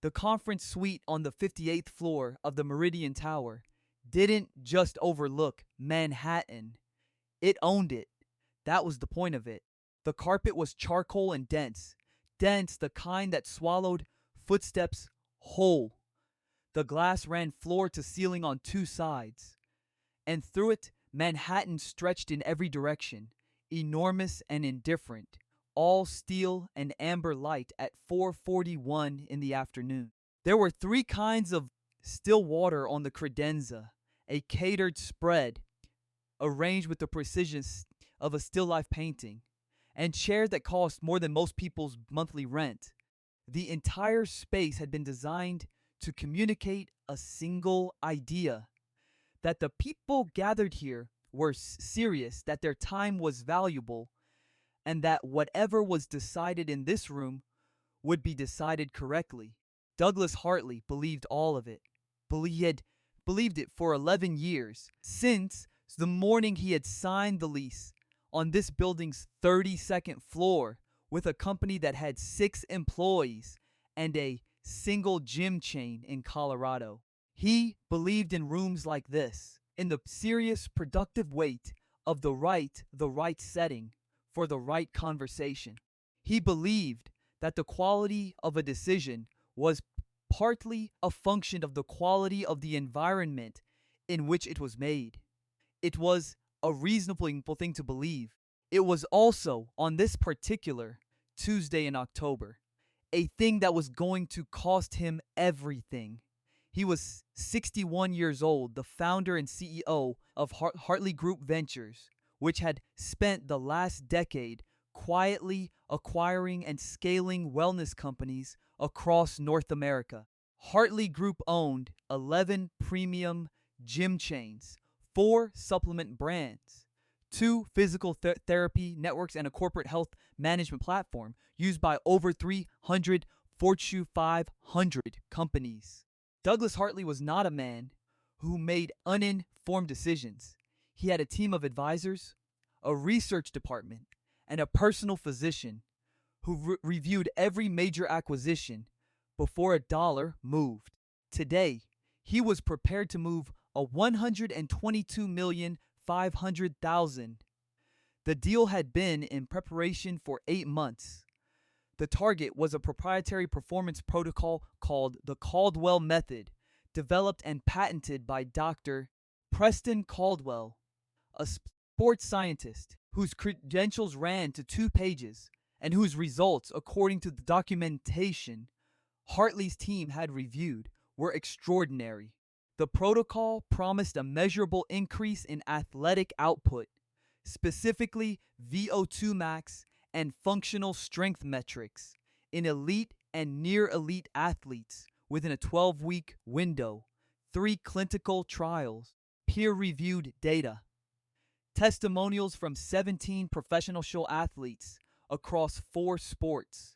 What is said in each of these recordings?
The conference suite on the 58th floor of the Meridian Tower didn't just overlook Manhattan, it owned it. That was the point of it. The carpet was charcoal and dense, dense, the kind that swallowed footsteps whole. The glass ran floor to ceiling on two sides, and through it, Manhattan stretched in every direction, enormous and indifferent, all steel and amber light at 4:41 in the afternoon. There were three kinds of still water on the credenza, a catered spread arranged with the precision of a still life painting, and chairs that cost more than most people's monthly rent. The entire space had been designed to communicate a single idea: that the people gathered here were serious, that their time was valuable, and that whatever was decided in this room would be decided correctly. Douglas Hartley believed all of it. He had believed it for 11 years, since the morning he had signed the lease on this building's 32nd floor with a company that had 6 employees and a single gym chain in Colorado. He believed in rooms like this, in the serious, productive weight of the right setting for the right conversation. He believed that the quality of a decision was partly a function of the quality of the environment in which it was made. It was a reasonable thing to believe. It was also, on this particular Tuesday in October, a thing that was going to cost him everything. He was 61 years old, the founder and CEO of Hartley Group Ventures, which had spent the last decade quietly acquiring and scaling wellness companies across North America. Hartley Group owned 11 premium gym chains, 4 supplement brands, 2 physical therapy networks, and a corporate health management platform used by over 300 Fortune 500 companies. Douglas Hartley was not a man who made uninformed decisions. He had a team of advisors, a research department, and a personal physician who reviewed every major acquisition before a dollar moved. Today, he was prepared to move a $122,500,000. The deal had been in preparation for 8 months. The target was a proprietary performance protocol called the Caldwell Method, developed and patented by Dr. Preston Caldwell, a sports scientist whose credentials ran to 2 pages and whose results, according to the documentation Hartley's team had reviewed, were extraordinary. The protocol promised a measurable increase in athletic output, specifically VO2 max and functional strength metrics, in elite and near-elite athletes within a 12-week window, 3 clinical trials, peer-reviewed data, testimonials from 17 professional athletes across 4 sports.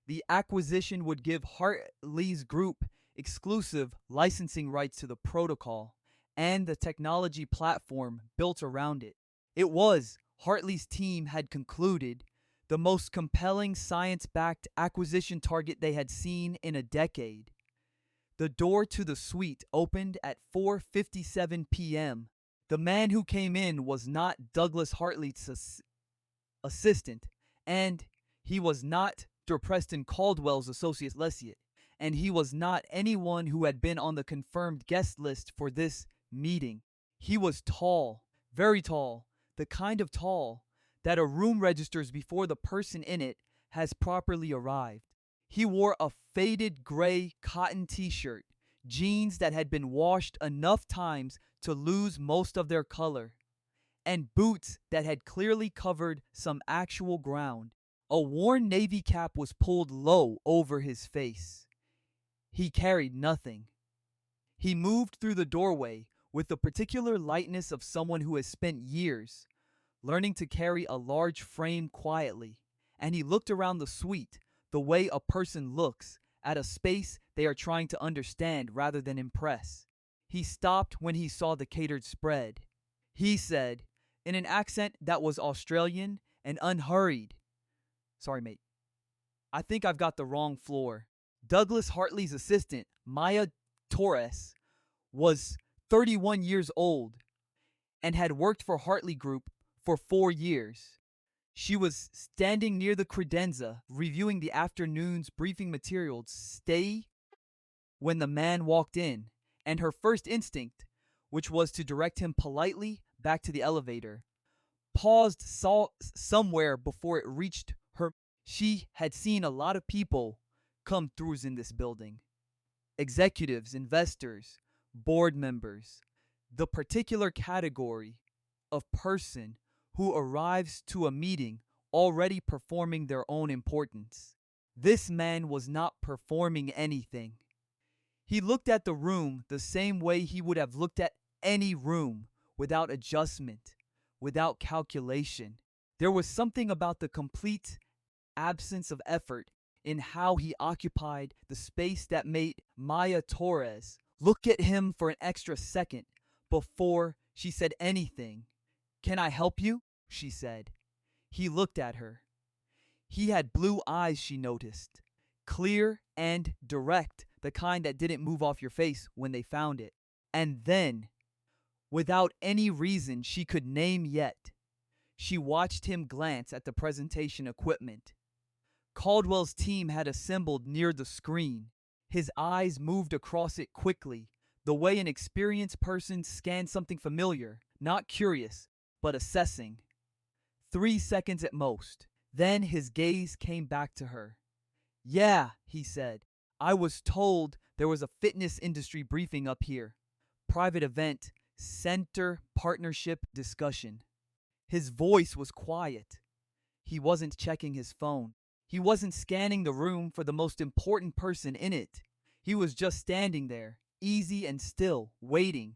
The acquisition would give Hartley's group exclusive licensing rights to the protocol and the technology platform built around it. It was, Hartley's team had concluded, the most compelling science-backed acquisition target they had seen in a decade. The door to the suite opened at 4:57 p.m. The man who came in was not Douglas Hartley's assistant, and he was not Dr. Preston Caldwell's associate, and he was not anyone who had been on the confirmed guest list for this meeting. He was tall, very tall, the kind of tall that a room registers before the person in it has properly arrived. He wore a faded gray cotton t-shirt, jeans that had been washed enough times to lose most of their color, and boots that had clearly covered some actual ground. A worn navy cap was pulled low over his face. He carried nothing. He moved through the doorway with the particular lightness of someone who has spent years learning to carry a large frame quietly, and he looked around the suite the way a person looks at a space they are trying to understand rather than impress. He stopped when he saw the catered spread. He said, in an accent that was Australian and unhurried, "Sorry, mate. I think I've got the wrong floor." Douglas Hartley's assistant, Maya Torres, was 31 years old and had worked for Hartley Group for 4 years. She was standing near the credenza, reviewing the afternoon's briefing materials. Stay when the man walked in, and her first instinct, which was to direct him politely back to the elevator, paused somewhere before it reached her. She had seen a lot of people come throughs in this building: executives, investors, board members, the particular category of person who arrives to a meeting already performing their own importance. This man was not performing anything. He looked at the room the same way he would have looked at any room, without adjustment, without calculation. There was something about the complete absence of effort in how he occupied the space that made Maya Torres look at him for an extra second before she said anything. "Can I help you?" she said. He looked at her. He had blue eyes, she noticed, clear and direct, the kind that didn't move off your face when they found it. And then, without any reason she could name yet, she watched him glance at the presentation equipment. Caldwell's team had assembled near the screen. His eyes moved across it quickly, the way an experienced person scans something familiar, not curious, but assessing. 3 seconds at most. Then his gaze came back to her. "Yeah," he said. "I was told there was a fitness industry briefing up here. Private event, center partnership discussion." His voice was quiet. He wasn't checking his phone. He wasn't scanning the room for the most important person in it. He was just standing there, easy and still, waiting.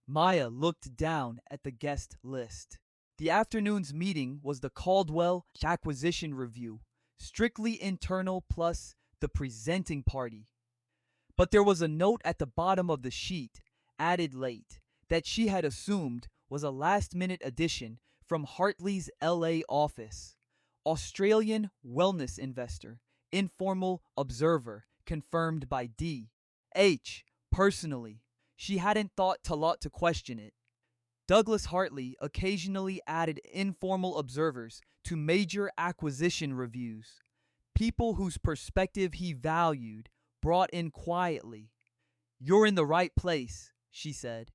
Maya looked down at the guest list. The afternoon's meeting was the Caldwell Acquisition Review, strictly internal plus the presenting party. But there was a note at the bottom of the sheet, added late, that she had assumed was a last-minute addition from Hartley's LA office. Australian wellness investor, informal observer, confirmed by D.H. personally. She hadn't thought to question it. Douglas Hartley occasionally added informal observers to major acquisition reviews, people whose perspective he valued, brought in quietly. "You're in the right place," she said.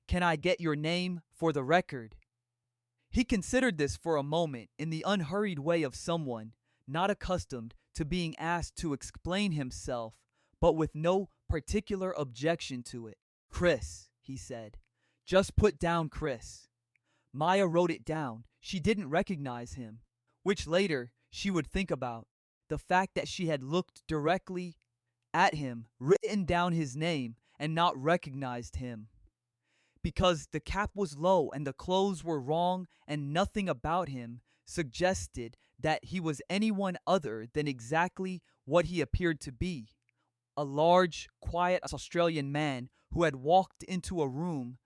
"Can I get your name for the record?" He considered this for a moment in the unhurried way of someone not accustomed to being asked to explain himself, but with no particular objection to it. "Chris," he said. "Just put down Chris." Maya wrote it down. She didn't recognize him, which later she would think about. The fact that she had looked directly at him, written down his name, and not recognized him. Because the cap was low and the clothes were wrong and nothing about him suggested that he was anyone other than exactly what he appeared to be. A large, quiet Australian man who had walked into a room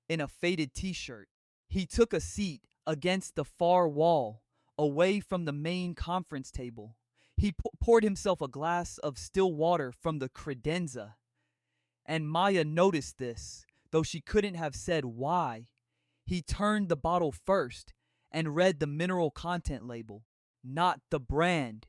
in a faded t-shirt. He took a seat against the far wall, away from the main conference table. He poured himself a glass of still water from the credenza. And Maya noticed this, though she couldn't have said why. He turned the bottle first and read the mineral content label, not the brand.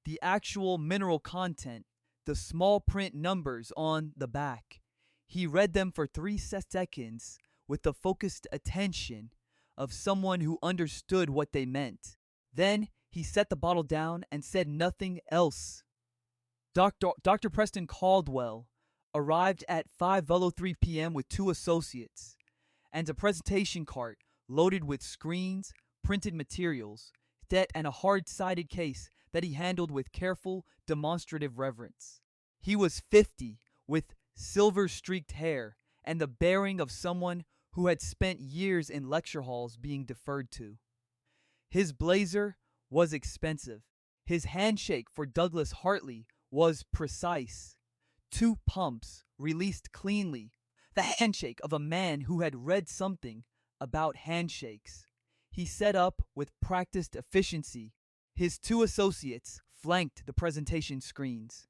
The actual mineral content, the small print numbers on the back. He read them for 3 seconds with the focused attention of someone who understood what they meant. Then he set the bottle down and said nothing else. Dr. Preston Caldwell arrived at 5:03 p.m. with 2 associates and a presentation cart loaded with screens, printed materials, and a hard-sided case that he handled with careful, demonstrative reverence. He was 50, with silver-streaked hair and the bearing of someone who had spent years in lecture halls being deferred to. His blazer was expensive. His handshake for Douglas Hartley was precise. 2 pumps released cleanly. The handshake of a man who had read something about handshakes. He set up with practiced efficiency. His 2 associates flanked the presentation screens.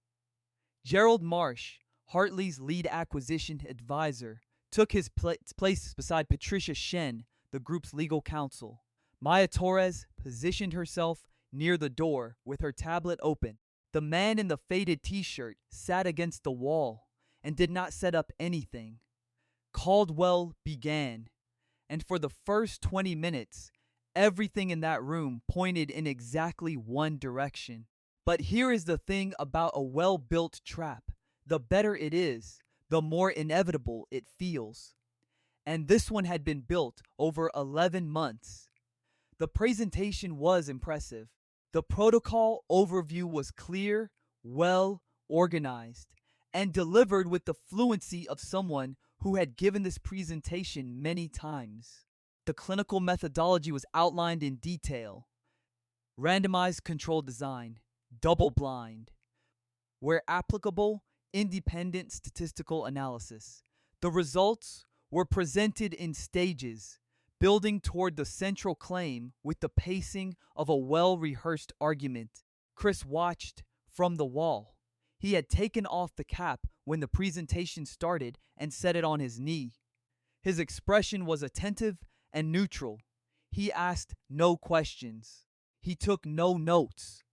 Gerald Marsh, Hartley's lead acquisition advisor, took his place beside Patricia Shen, the group's legal counsel. Maya Torres positioned herself near the door with her tablet open. The man in the faded t-shirt sat against the wall and did not set up anything. Caldwell began, and for the first 20 minutes, everything in that room pointed in exactly one direction. But here is the thing about a well-built trap. The better it is, the more inevitable it feels. And this one had been built over 11 months. The presentation was impressive. The protocol overview was clear, well organized, and delivered with the fluency of someone who had given this presentation many times. The clinical methodology was outlined in detail. Randomized controlled design, double blind, where applicable, independent statistical analysis. The results were presented in stages, building toward the central claim with the pacing of a well-rehearsed argument. Chris watched from the wall. He had taken off the cap when the presentation started and set it on his knee. His expression was attentive and neutral. He asked no questions. He took no notes.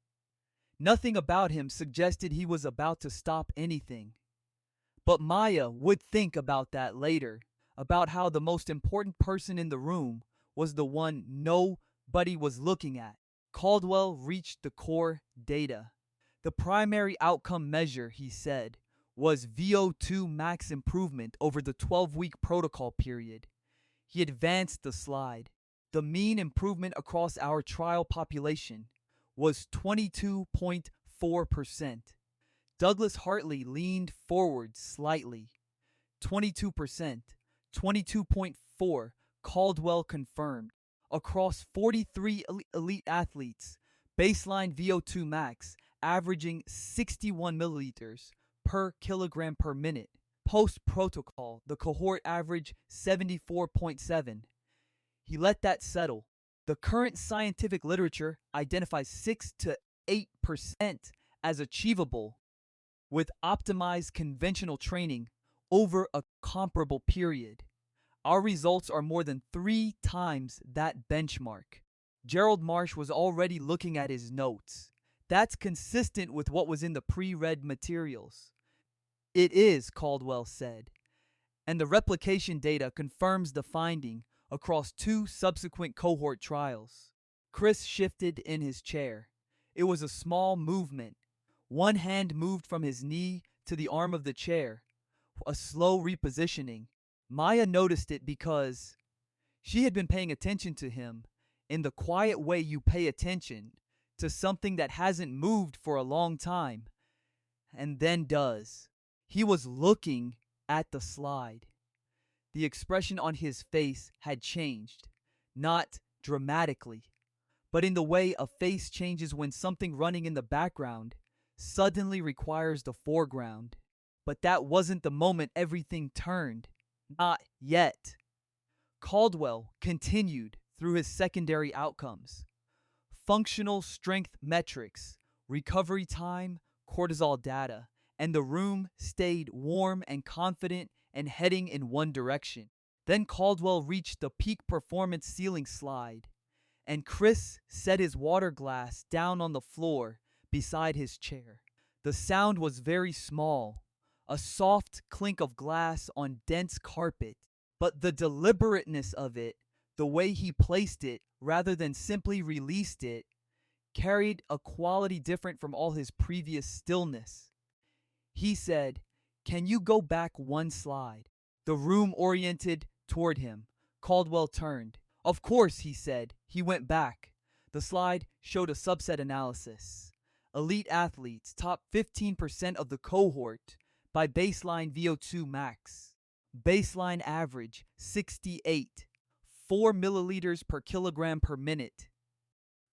Nothing about him suggested he was about to stop anything. But Maya would think about that later, about how the most important person in the room was the one nobody was looking at. Caldwell reached the core data. The primary outcome measure, he said, was VO2 max improvement over the 12-week protocol period. He advanced the slide. The mean improvement across our trial population was 22.4%. Douglas Hartley leaned forward slightly. 22%, 22.4, Caldwell confirmed. Across 43 elite athletes, baseline VO2 max averaging 61 milliliters per kilogram per minute. Post-protocol, the cohort averaged 74.7. He let that settle. The current scientific literature identifies 6 to 8% as achievable with optimized conventional training over a comparable period. Our results are more than 3 times that benchmark. Gerald Marsh was already looking at his notes. That's consistent with what was in the pre-read materials. It is, Caldwell said, and the replication data confirms the finding across 2 subsequent cohort trials. Chris shifted in his chair. It was a small movement. One hand moved from his knee to the arm of the chair, a slow repositioning. Maya noticed it because she had been paying attention to him in the quiet way you pay attention to something that hasn't moved for a long time and then does. He was looking at the slide. The expression on his face had changed, not dramatically, but in the way a face changes when something running in the background suddenly requires the foreground. But that wasn't the moment everything turned. Not yet. Caldwell continued through his secondary outcomes. Functional strength metrics, recovery time, cortisol data, and the room stayed warm and confident and heading in one direction. Then Caldwell reached the peak performance ceiling slide, and Chris set his water glass down on the floor beside his chair. The sound was very small, a soft clink of glass on dense carpet, but the deliberateness of it, the way he placed it rather than simply released it, carried a quality different from all his previous stillness. He said, "Can you go back one slide?" The room oriented toward him. Caldwell turned. "Of course," he said. He went back. The slide showed a subset analysis. Elite athletes, top 15% of the cohort by baseline VO2 max. Baseline average 68, 4 milliliters per kilogram per minute.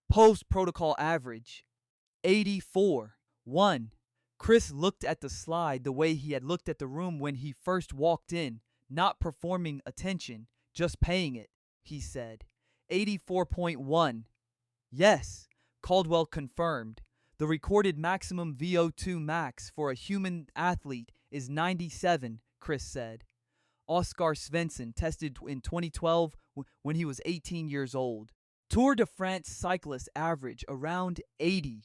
Post-protocol average 84, 1. Chris looked at the slide the way he had looked at the room when he first walked in, not performing attention, just paying it. He said, 84.1. Yes, Caldwell confirmed. The recorded maximum VO2 max for a human athlete is 97, Chris said. Oscar Svensson tested in 2012 when he was 18 years old. Tour de France cyclists average around 80.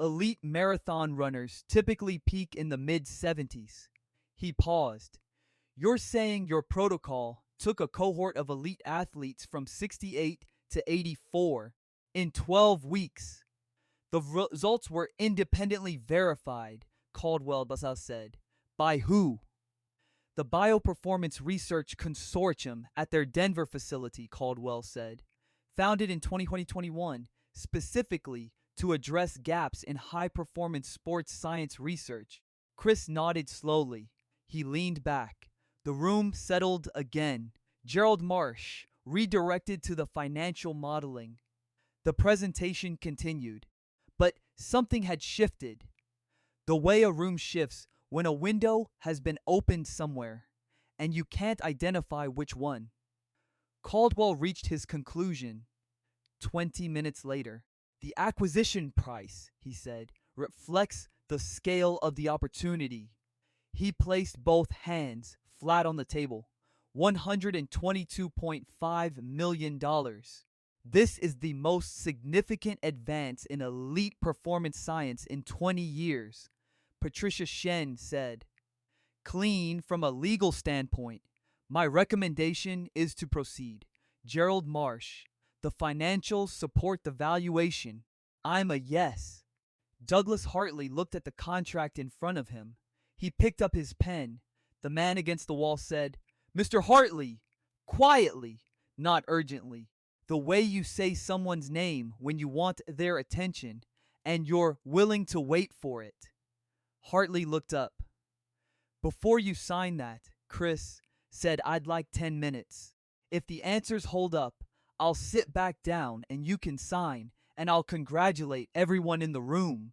Elite marathon runners typically peak in the mid 70s. He paused. You're saying your protocol took a cohort of elite athletes from 68 to 84 in 12 weeks. The results were independently verified, Caldwell said. By who? The Bioperformance Research Consortium at their Denver facility, Caldwell said. Founded in 2021, specifically to address gaps in high-performance sports science research. Chris nodded slowly. He leaned back. The room settled again. Gerald Marsh redirected to the financial modeling. The presentation continued. But something had shifted. The way a room shifts when a window has been opened somewhere, and you can't identify which one. Caldwell reached his conclusion 20 minutes later. The acquisition price, he said, reflects the scale of the opportunity. He placed both hands flat on the table. $122.5 million. This is the most significant advance in elite performance science in 20 years, Patricia Shen said. Clean from a legal standpoint, my recommendation is to proceed. Gerald Marsh, the financials support the valuation. I'm a yes. Douglas Hartley looked at the contract in front of him. He picked up his pen. The man against the wall said, Mr. Hartley, quietly, not urgently. The way you say someone's name when you want their attention, and you're willing to wait for it. Hartley looked up. Before you sign that, Chris said, I'd like 10 minutes. If the answers hold up, I'll sit back down and you can sign, and I'll congratulate everyone in the room.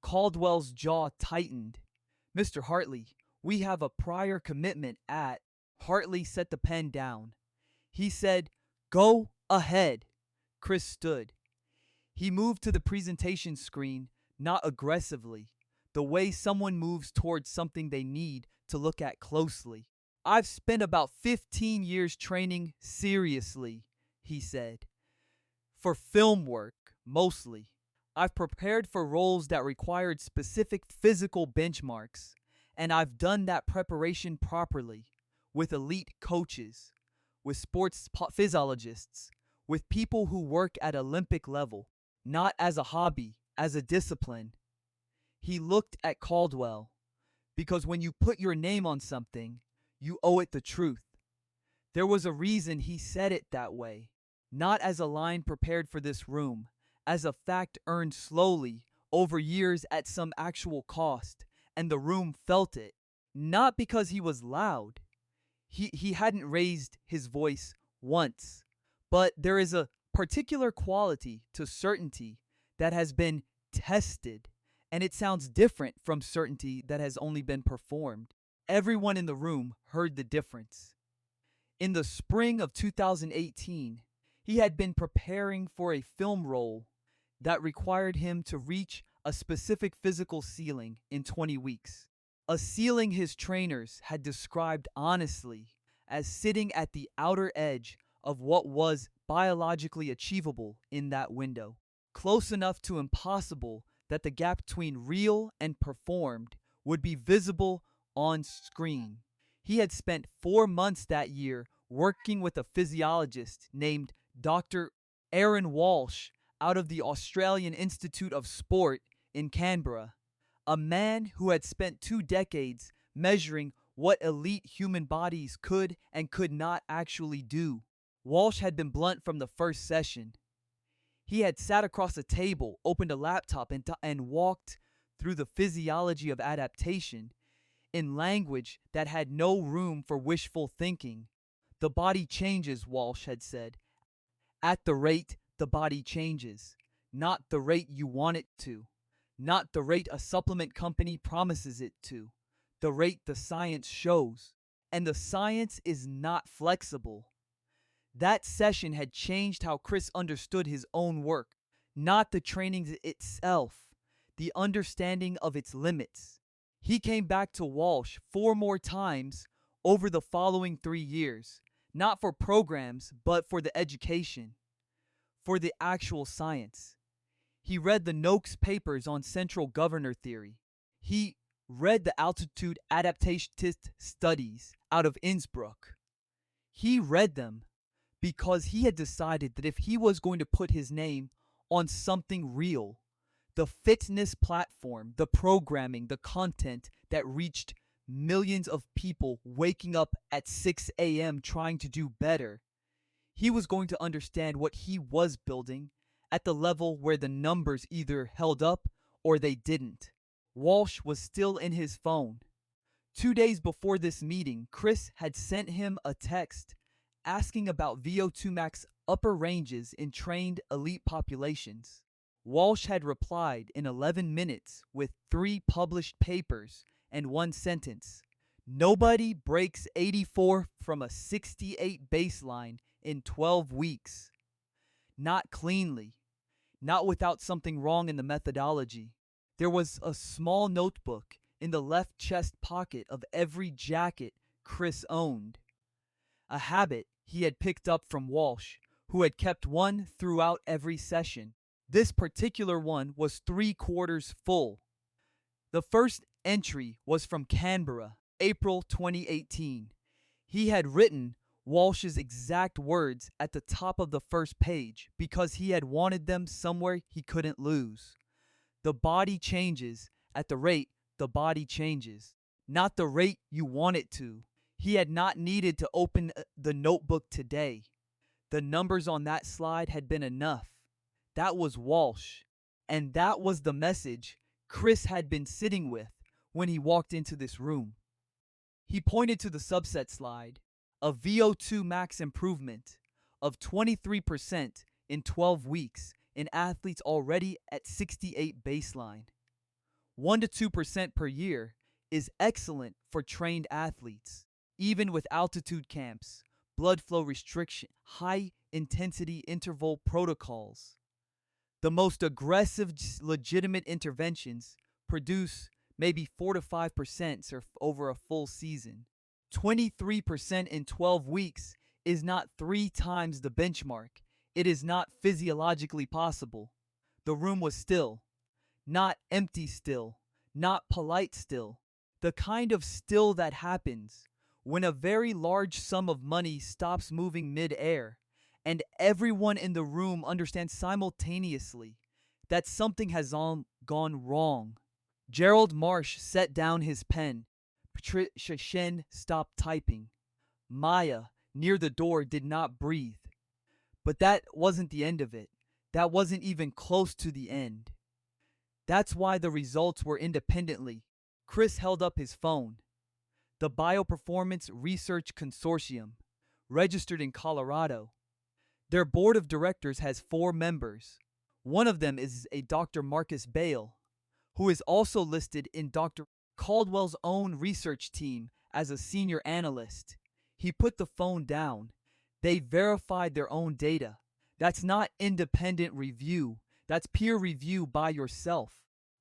Caldwell's jaw tightened. Mr. Hartley, we have a prior commitment at... Hartley set the pen down. He said, Go ahead. Chris stood. He moved to the presentation screen, not aggressively, the way someone moves towards something they need to look at closely. I've spent about 15 years training seriously, he said. For film work, mostly. I've prepared for roles that required specific physical benchmarks, and I've done that preparation properly, with elite coaches, with sports physiologists, with people who work at Olympic level, not as a hobby, as a discipline. He looked at Caldwell, because when you put your name on something, you owe it the truth. There was a reason he said it that way, not as a line prepared for this room, as a fact earned slowly over years at some actual cost, and the room felt it, not because he was loud. He hadn't raised his voice once, but there is a particular quality to certainty that has been tested, and it sounds different from certainty that has only been performed. Everyone in the room heard the difference. In the spring of 2018, he had been preparing for a film role that required him to reach a specific physical ceiling in 20 weeks. A ceiling his trainers had described honestly as sitting at the outer edge of what was biologically achievable in that window, close enough to impossible that the gap between real and performed would be visible on screen. He had spent 4 months that year working with a physiologist named Dr. Aaron Walsh out of the Australian Institute of Sport in Canberra, a man who had spent 2 decades measuring what elite human bodies could and could not actually do. Walsh had been blunt from the first session. He had sat across a table, opened a laptop, and walked through the physiology of adaptation in language that had no room for wishful thinking. The body changes, Walsh had said. At the rate the body changes, not the rate you want it to, not the rate a supplement company promises it to, the rate the science shows. And the science is not flexible. That session had changed how Chris understood his own work, not the training itself, the understanding of its limits. He came back to Walsh 4 more times over the following 3 years, not for programs, but for the education, for the actual science. He read the Noakes papers on central governor theory. He read the altitude adaptationist studies out of Innsbruck. He read them because he had decided that if he was going to put his name on something real, the fitness platform, the programming, the content that reached millions of people waking up at 6 a.m. trying to do better, he was going to understand what he was building at the level where the numbers either held up or they didn't. Walsh was still in his phone. 2 days before this meeting, Chris had sent him a text asking about VO2 max upper ranges in trained elite populations. Walsh had replied in 11 minutes with 3 published papers and 1 sentence. Nobody breaks 84 from a 68 baseline in 12 weeks. Not cleanly, not without something wrong in the methodology. There was a small notebook in the left chest pocket of every jacket Chris owned, a habit he had picked up from Walsh, who had kept one throughout every session. This particular one was 3/4 full. The first entry was from Canberra, April 2018. He had written Walsh's exact words at the top of the first page because he had wanted them somewhere he couldn't lose. The body changes at the rate the body changes, not the rate you want it to. He had not needed to open the notebook today. The numbers on that slide had been enough. That was Walsh, and that was the message Chris had been sitting with when he walked into this room. He pointed to the subset slide, a VO2 max improvement of 23% in 12 weeks in athletes already at 68 baseline. 1 to 2% per year is excellent for trained athletes, even with altitude camps, blood flow restriction, high intensity interval protocols. The most aggressive legitimate interventions produce maybe 4 to 5% over a full season. 23% in 12 weeks is not 3 times the benchmark. It is not physiologically possible. The room was still, not empty still, not polite still. The kind of still that happens when a very large sum of money stops moving mid-air and everyone in the room understands simultaneously that something has gone wrong. Gerald Marsh set down his pen. Patricia Shen stopped typing. Maya, near the door, did not breathe. But that wasn't the end of it. That wasn't even close to the end. That's why the results were independently. Chris held up his phone. The Bioperformance Research Consortium, registered in Colorado. Their board of directors has 4 members. One of them is a Dr. Marcus Bale, who is also listed in Dr. Caldwell's own research team as a senior analyst. He put the phone down. They verified their own data. That's not independent review. That's peer review by yourself,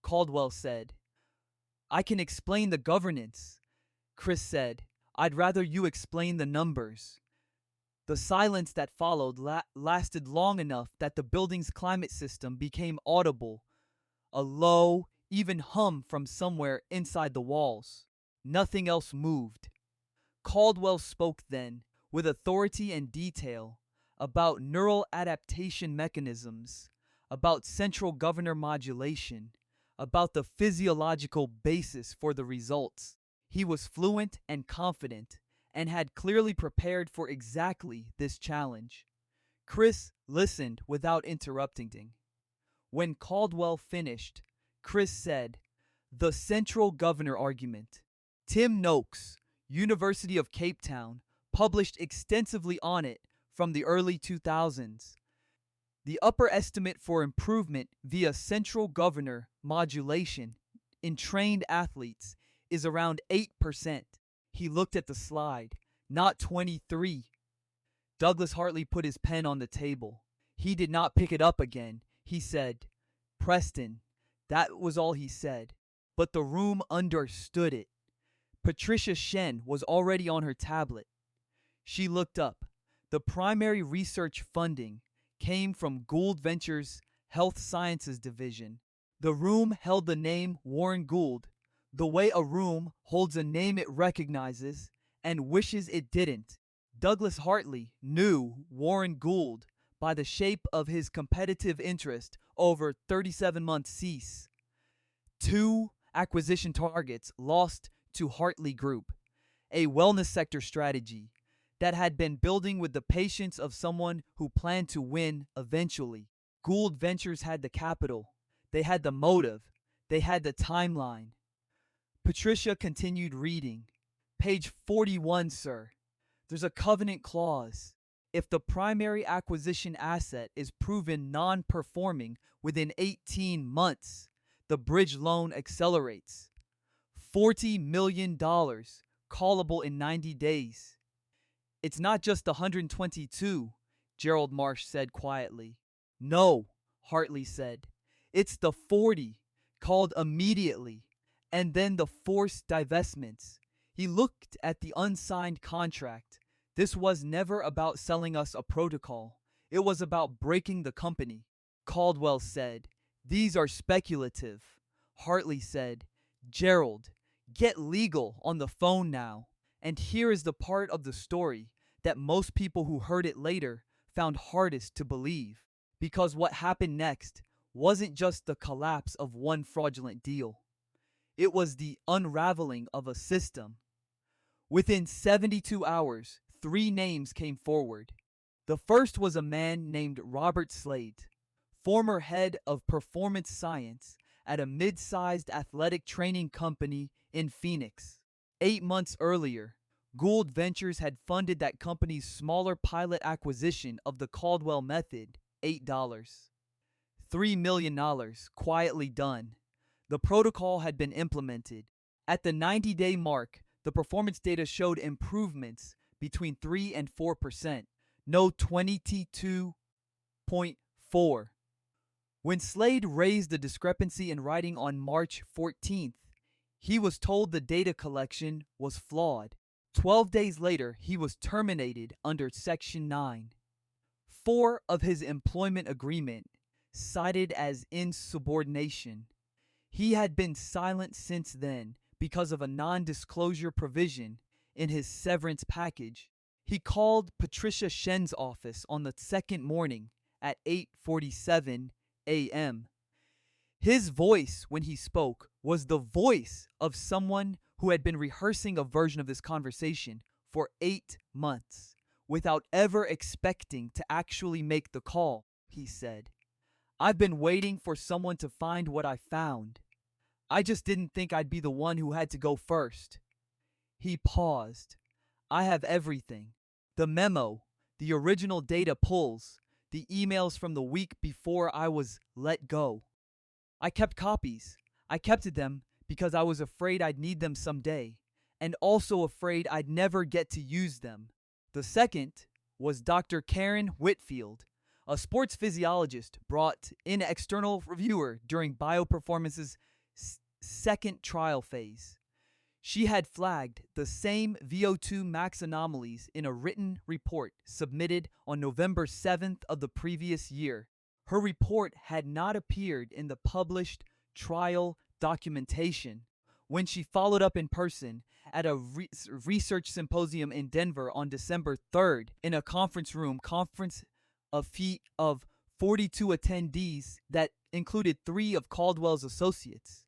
Caldwell said. I can explain the governance, Chris said. I'd rather you explain the numbers. The silence that followed lasted long enough that the building's climate system became audible, a low, even hum from somewhere inside the walls. Nothing else moved. Caldwell spoke then, with authority and detail, about neural adaptation mechanisms, about central governor modulation, about the physiological basis for the results. He was fluent and confident, and had clearly prepared for exactly this challenge. Chris listened without interrupting. When Caldwell finished, Chris said, "The central governor argument. Tim Noakes, University of Cape Town, published extensively on it from the early 2000s. The upper estimate for improvement via central governor modulation in trained athletes is around 8%. He looked at the slide, not 23. Douglas Hartley put his pen on the table. He did not pick it up again. He said, "Preston." That was all he said. But the room understood it. Patricia Shen was already on her tablet. She looked up. The primary research funding came from Gould Ventures' Health Sciences Division. The room held the name Warren Gould, the way a room holds a name it recognizes and wishes it didn't. Douglas Hartley knew Warren Gould by the shape of his competitive interest over 37-month cease. 2 acquisition targets lost to Hartley Group, a wellness sector strategy that had been building with the patience of someone who planned to win eventually. Gould Ventures had the capital, they had the motive, they had the timeline. Patricia continued reading. Page 41, sir. There's a covenant clause. If the primary acquisition asset is proven non-performing within 18 months, the bridge loan accelerates. $40 million, callable in 90 days. It's not just the 122, Gerald Marsh said quietly. No, Hartley said. It's the 40, called immediately, and then the forced divestments. He looked at the unsigned contract. This was never about selling us a protocol. It was about breaking the company. Caldwell said, "These are speculative." Hartley said, "Gerald, get legal on the phone now." And here is the part of the story that most people who heard it later found hardest to believe. Because what happened next wasn't just the collapse of one fraudulent deal. It was the unraveling of a system. Within 72 hours, 3 names came forward. The first was a man named Robert Slade, former head of performance science at a mid-sized athletic training company in Phoenix. 8 months earlier, Gould Ventures had funded that company's smaller pilot acquisition of the Caldwell method, $8. $3 million, quietly done. The protocol had been implemented. At the 90-day mark, the performance data showed improvements between 3 and 4%, no 22.4. When Slade raised the discrepancy in writing on March 14th, he was told the data collection was flawed. 12 days later, he was terminated under Section 9. 4 of his employment agreement cited as insubordination. He had been silent since then because of a non-disclosure provision in his severance package. He called Patricia Shen's office on the second morning at 8:47 a.m. His voice when he spoke was the voice of someone who had been rehearsing a version of this conversation for 8 months without ever expecting to actually make the call. He said, "I've been waiting for someone to find what I found. I just didn't think I'd be the one who had to go first." He paused. "I have everything. The memo, the original data pulls, the emails from the week before I was let go. I kept copies. I kept them because I was afraid I'd need them someday, and also afraid I'd never get to use them." The second was Dr. Karen Whitfield, a sports physiologist brought in external reviewer during Bioperformance's second trial phase. She had flagged the same VO2 max anomalies in a written report submitted on November 7th of the previous year. Her report had not appeared in the published trial documentation. When she followed up in person at a research symposium in Denver on December 3rd in a conference of 42 attendees that included 3 of Caldwell's associates,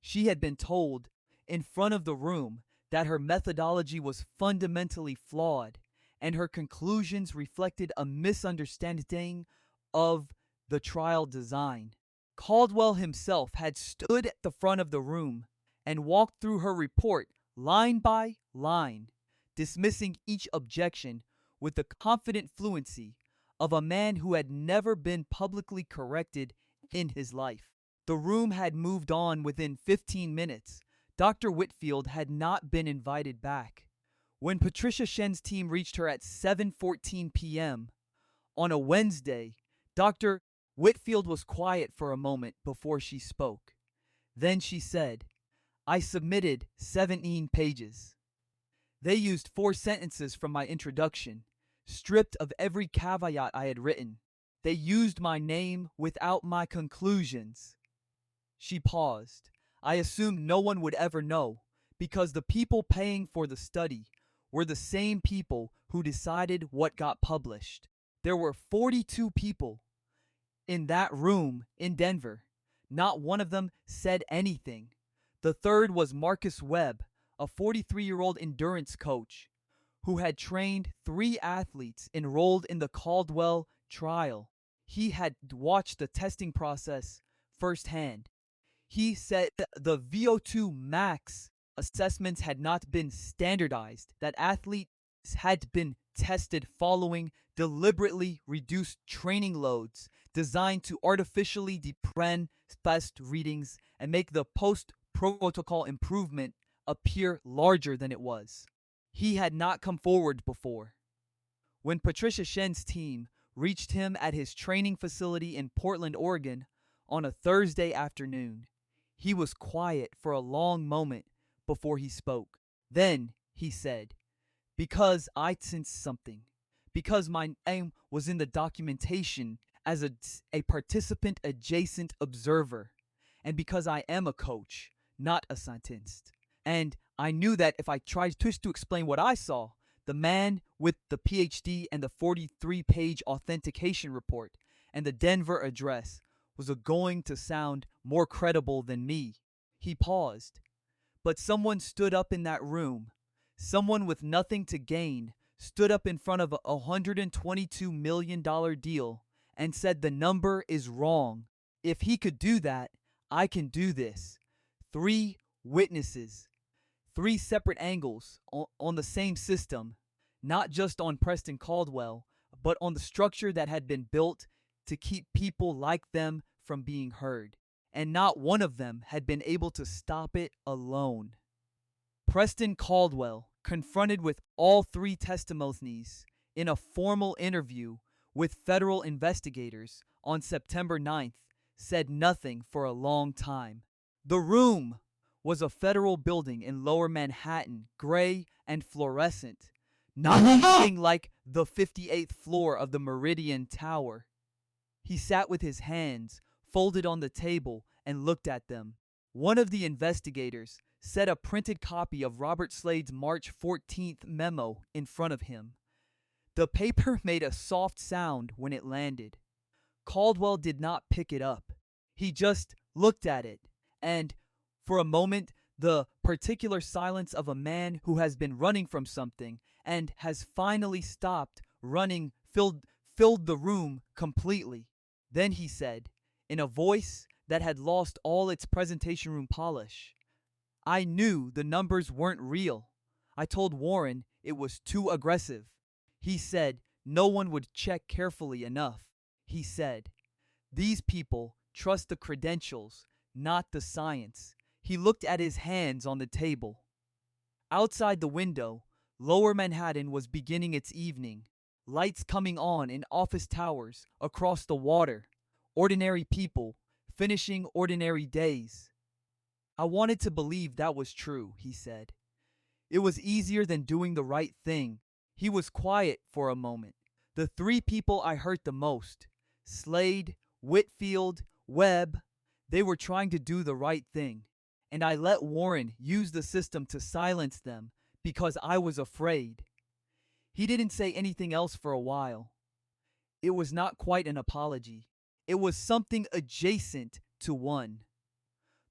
she had been told in front of the room that her methodology was fundamentally flawed and her conclusions reflected a misunderstanding of the trial design. Caldwell himself had stood at the front of the room and walked through her report line by line, dismissing each objection with the confident fluency of a man who had never been publicly corrected in his life. The room had moved on within 15 minutes. Dr. Whitfield had not been invited back. When Patricia Shen's team reached her at 7:14 p.m. on a Wednesday, Dr. Whitfield was quiet for a moment before she spoke. Then she said, I submitted 17 pages. They used 4 sentences from my introduction, stripped of every caveat I had written. They used my name without my conclusions. She paused. I assumed no one would ever know, because the people paying for the study were the same people who decided what got published. There were 42 people in that room in Denver. Not one of them said anything. The third was Marcus Webb, a 43-year-old endurance coach who had trained 3 athletes enrolled in the Caldwell trial. He had watched the testing process firsthand. He said the VO2 max assessments had not been standardized, that athletes had been tested following deliberately reduced training loads designed to artificially depress best readings and make the post-protocol improvement appear larger than it was. He had not come forward before. When Patricia Shen's team reached him at his training facility in Portland, Oregon, on a Thursday afternoon, he was quiet for a long moment before he spoke. Then he said, because I sensed something, because my name was in the documentation as a participant adjacent observer, and because I am a coach, not a scientist. And I knew that if I tried to explain what I saw, the man with the PhD and the 43-page authentication report and the Denver address was going to sound more credible than me. He paused. But someone stood up in that room. Someone with nothing to gain stood up in front of a $122 million deal and said the number is wrong. If he could do that, I can do this. 3 witnesses, 3 separate angles on the same system, not just on Preston Caldwell, but on the structure that had been built to keep people like them from being heard. And not one of them had been able to stop it alone. Preston Caldwell, confronted with all 3 testimonies in a formal interview with federal investigators on September 9th, said nothing for a long time. The room was a federal building in lower Manhattan, gray and fluorescent, not anything like the 58th floor of the Meridian Tower. He sat with his hands folded on the table and looked at them. One of the investigators set a printed copy of Robert Slade's March 14th memo in front of him. The paper made a soft sound when it landed. Caldwell did not pick it up. He just looked at it, and for a moment, the particular silence of a man who has been running from something and has finally stopped running filled the room completely. Then he said, in a voice that had lost all its presentation room polish, I knew the numbers weren't real. I told Warren it was too aggressive. He said no one would check carefully enough. He said, these people trust the credentials, not the science. He looked at his hands on the table. Outside the window, lower Manhattan was beginning its evening. Lights coming on in office towers across the water. Ordinary people finishing ordinary days. I wanted to believe that was true, he said. It was easier than doing the right thing. He was quiet for a moment. The 3 people I hurt the most, Slade, Whitfield, Webb, they were trying to do the right thing. And I let Warren use the system to silence them because I was afraid. He didn't say anything else for a while. It was not quite an apology. It was something adjacent to one.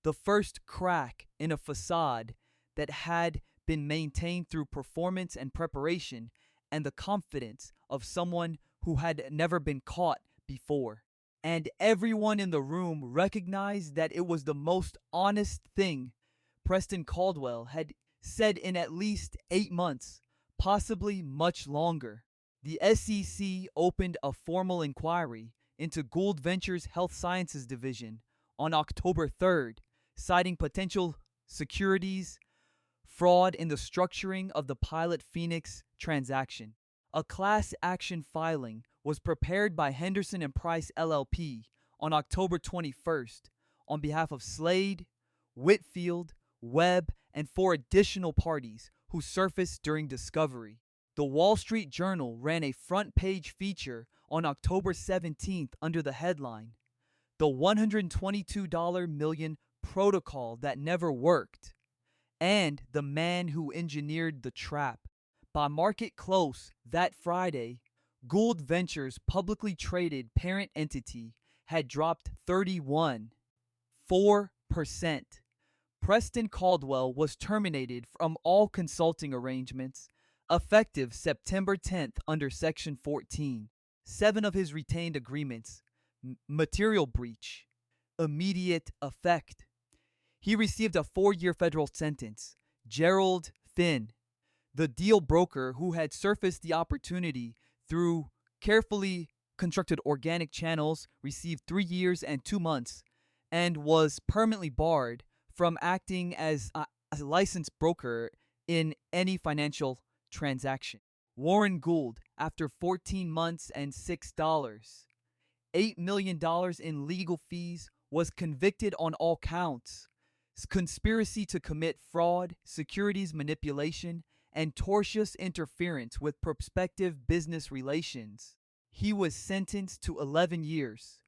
The first crack in a facade that had been maintained through performance and preparation and the confidence of someone who had never been caught before. And everyone in the room recognized that it was the most honest thing Preston Caldwell had said in at least 8 months, possibly much longer. The SEC opened a formal inquiry into Gould Ventures' Health Sciences Division on October 3rd, citing potential securities fraud in the structuring of the Pilot Phoenix transaction. A class action filing was prepared by Henderson and Price LLP on October 21st on behalf of Slade, Whitfield, Webb, and four additional parties who surfaced during discovery. The Wall Street Journal ran a front page feature on October 17th under the headline, "The $122 million protocol that never worked," and "The Man Who Engineered the Trap." By market close that Friday, Gould Ventures' publicly traded parent entity had dropped 31.4%. Preston Caldwell was terminated from all consulting arrangements effective September 10th under Section 14. 7 of his retained agreements, material breach, immediate effect. He received a 4-year federal sentence. Gerald Finn, the deal broker who had surfaced the opportunity through carefully constructed organic channels, received 3 years and 2 months and was permanently barred from acting as a licensed broker in any financial transaction. Warren Gould, after 14 months and $8 million in legal fees, was convicted on all counts: conspiracy to commit fraud, securities manipulation, and tortious interference with prospective business relations. He was sentenced to 11 years.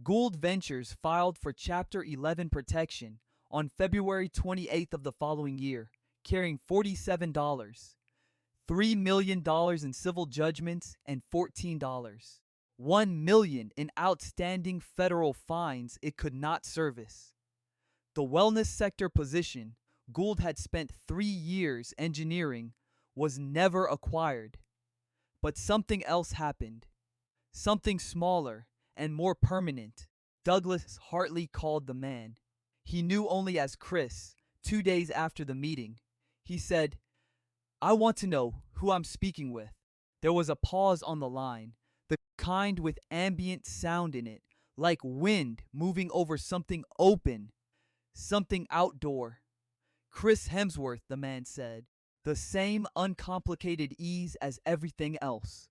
Gould Ventures filed for Chapter 11 protection on February 28th of the following year, carrying $47, $3 million in civil judgments, and $14, $1 million in outstanding federal fines it could not service. The wellness sector position Gould had spent 3 years engineering was never acquired. But something else happened. Something smaller and more permanent. Douglas Hartley called the man he knew only as Chris 2 days after the meeting. He said, "I want to know who I'm speaking with." There was a pause on the line, the kind with ambient sound in it, like wind moving over something open, something outdoor. "Chris Hemsworth," the man said, the same uncomplicated ease as everything else.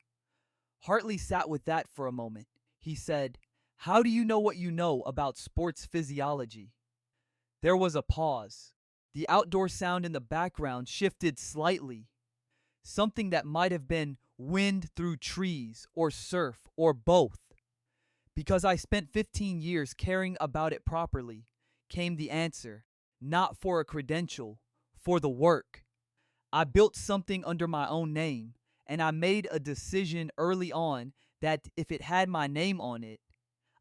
Hartley sat with that for a moment. He said, "How do you know what you know about sports physiology?" There was a pause. The outdoor sound in the background shifted slightly. Something that might have been wind through trees or surf or both. "Because I spent 15 years caring about it properly," came the answer. "Not for a credential, for the work. I built something under my own name, and I made a decision early on that if it had my name on it,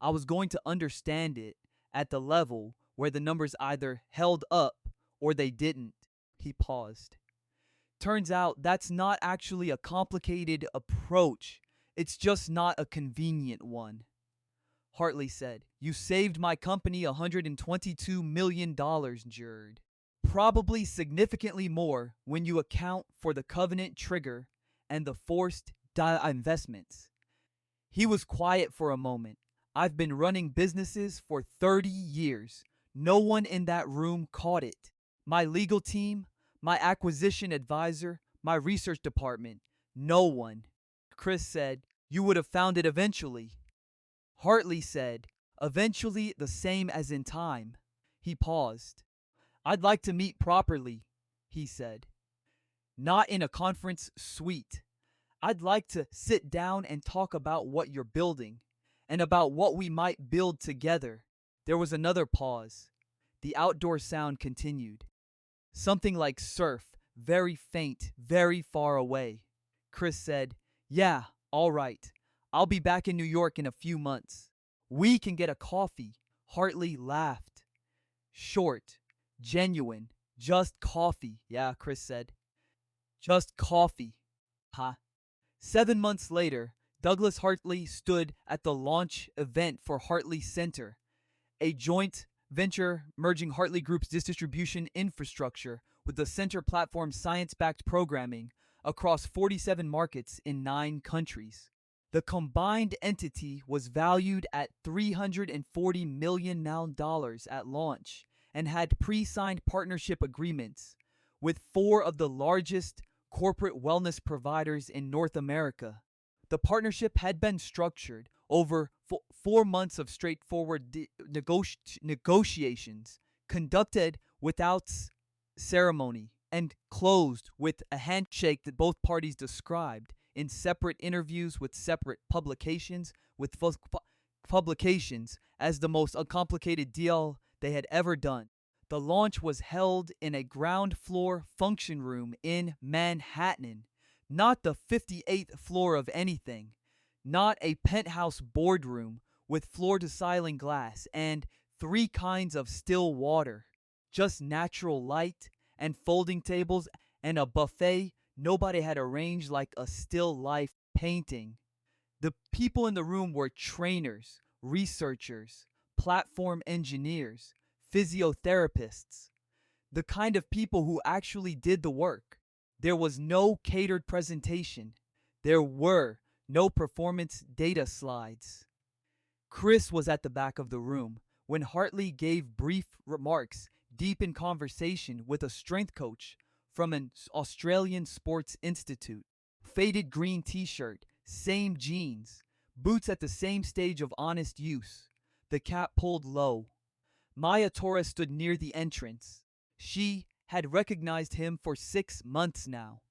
I was going to understand it at the level where the numbers either held up or they didn't." He paused. "Turns out that's not actually a complicated approach. It's just not a convenient one." Hartley said, "You saved my company $122 million, Jerd. Probably significantly more when you account for the covenant trigger and the forced investments." He was quiet for a moment. "I've been running businesses for 30 years. No one in that room caught it. My legal team, my acquisition advisor, my research department. No one." Chris said, "You would have found it eventually." Hartley said, "Eventually the same as in time." He paused. "I'd like to meet properly," he said. "Not in a conference suite. I'd like to sit down and talk about what you're building, and about what we might build together." There was another pause. The outdoor sound continued. Something like surf, very faint, very far away. Chris said, "Yeah, all right. I'll be back in New York in a few months. We can get a coffee." Hartley laughed. "Short, genuine, just coffee." "Yeah," Chris said. "Just coffee." Huh? 7 months later, Douglas Hartley stood at the launch event for Hartley Center, a joint venture merging Hartley Group's distribution infrastructure with the center platform's science-backed programming across 47 markets in 9 countries. The combined entity was valued at $340 million at launch and had pre-signed partnership agreements with 4 of the largest corporate wellness providers in North America. The partnership had been structured over 4 months of straightforward negotiations conducted without ceremony and closed with a handshake that both parties described in separate interviews with separate publications publications as the most uncomplicated deal they had ever done. The launch was held in a ground floor function room in Manhattan, not the 58th floor of anything, not a penthouse boardroom with floor to ceiling glass and three kinds of still water, just natural light and folding tables and a buffet nobody had arranged like a still life painting. The people in the room were trainers, researchers, platform engineers, physiotherapists, the kind of people who actually did the work. There was no catered presentation. There were no performance data slides. Chris was at the back of the room when Hartley gave brief remarks deep in conversation with a strength coach from an Australian sports institute. Faded green t-shirt, same jeans, boots at the same stage of honest use, the cap pulled low. Maya Torres stood near the entrance. She had recognized him for 6 months now.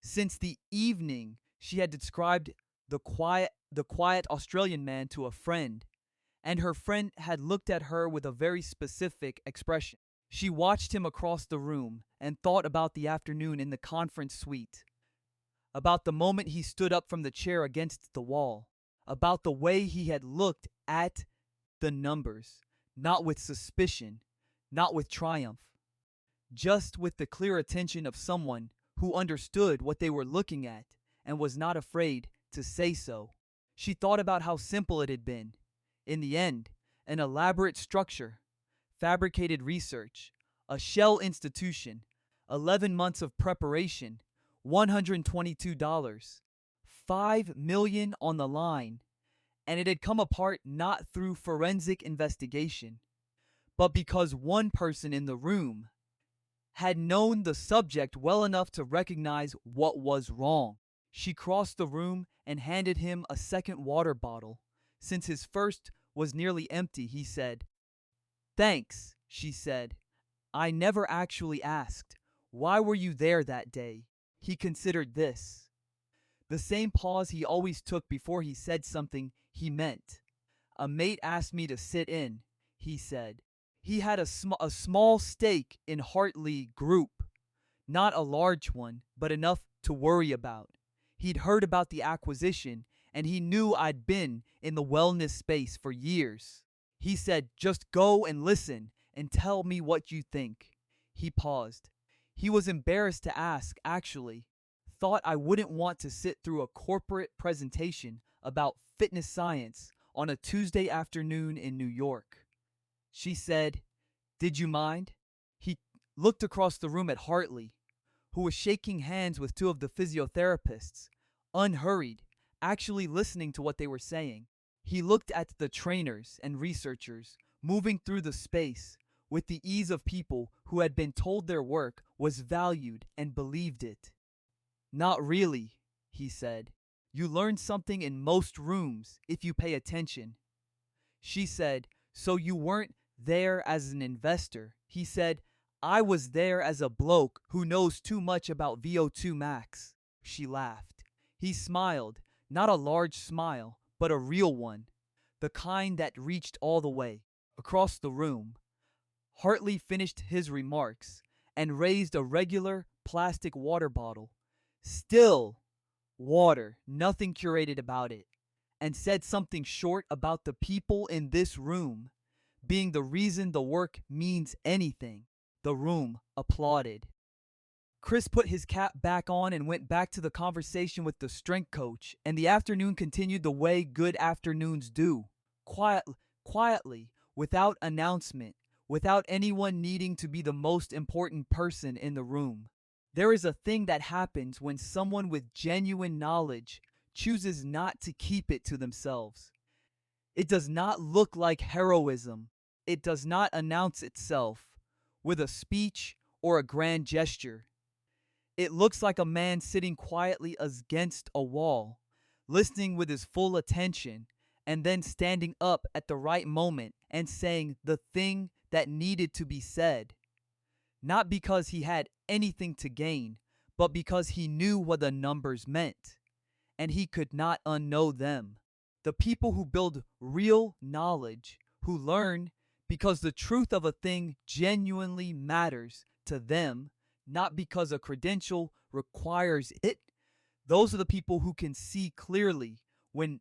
Since the evening she had described the quiet Australian man to a friend, and her friend had looked at her with a very specific expression. She watched him across the room and thought about the afternoon in the conference suite, about the moment he stood up from the chair against the wall, about the way he had looked at the numbers, not with suspicion, not with triumph, just with the clear attention of someone who understood what they were looking at and was not afraid to say so. She thought about how simple it had been. In the end, an elaborate structure, fabricated research, a shell institution, 11 months of preparation, $122, $5 million on the line, and it had come apart not through forensic investigation, but because one person in the room had known the subject well enough to recognize what was wrong. She crossed the room and handed him a second water bottle. Since his first was nearly empty, he said, "Thanks," she said. "I never actually asked. Why were you there that day?" He considered this. The same pause he always took before he said something he meant. "A mate asked me to sit in," he said. He had a small stake in Hartley Group. Not a large one, but enough to worry about. He'd heard about the acquisition, and he knew I'd been in the wellness space for years. He said, "Just go and listen and tell me what you think." He paused. He was embarrassed to ask, actually. Thought I wouldn't want to sit through a corporate presentation about fitness science on a Tuesday afternoon in New York. She said, "Did you mind?" He looked across the room at Hartley, who was shaking hands with two of the physiotherapists, unhurried, actually listening to what they were saying. He looked at the trainers and researchers moving through the space with the ease of people who had been told their work was valued and believed it. "Not really," he said. "You learn something in most rooms if you pay attention." She said, "So you weren't there as an investor?" He said, "I was there as a bloke who knows too much about VO2 max." She laughed. He smiled, not a large smile, but a real one, the kind that reached all the way across the room. Hartley finished his remarks and raised a regular plastic water bottle. Still water, nothing curated about it, and said something short about the people in this room being the reason the work means anything. The room applauded. Chris put his cap back on and went back to the conversation with the strength coach, and the afternoon continued the way good afternoons do. Quietly, without announcement, without anyone needing to be the most important person in the room. There is a thing that happens when someone with genuine knowledge chooses not to keep it to themselves. It does not look like heroism. It does not announce itself with a speech or a grand gesture. It looks like a man sitting quietly against a wall, listening with his full attention, and then standing up at the right moment and saying the thing that needed to be said, not because he had anything to gain, but because he knew what the numbers meant, and he could not unknow them. The people who build real knowledge, who learn because the truth of a thing genuinely matters to them, not because a credential requires it, those are the people who can see clearly when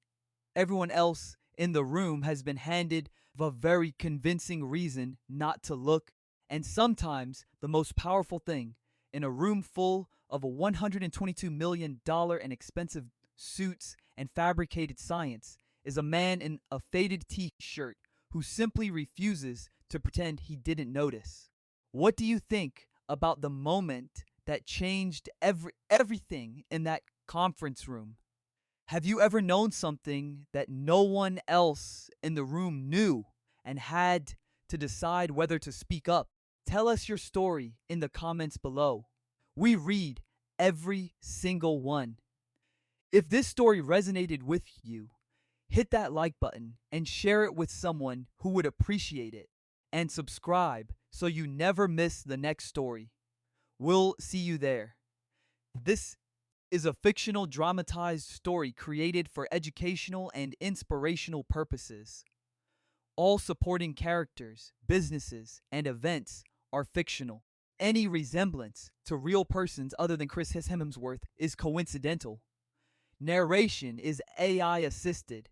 everyone else in the room has been handed a very convincing reason not to look. And sometimes the most powerful thing in a room full of a $122 million and expensive suits and fabricated science is a man in a faded t-shirt who simply refuses to pretend he didn't notice. What do you think about the moment that changed everything in that conference room? Have you ever known something that no one else in the room knew and had to decide whether to speak up? Tell us your story in the comments below. We read every single one. If this story resonated with you, hit that like button and share it with someone who would appreciate it. And subscribe so you never miss the next story. We'll see you there. This is a fictional dramatized story created for educational and inspirational purposes. All supporting characters, businesses, and events are fictional. Any resemblance to real persons other than Chris Hemsworth is coincidental. Narration is AI assisted,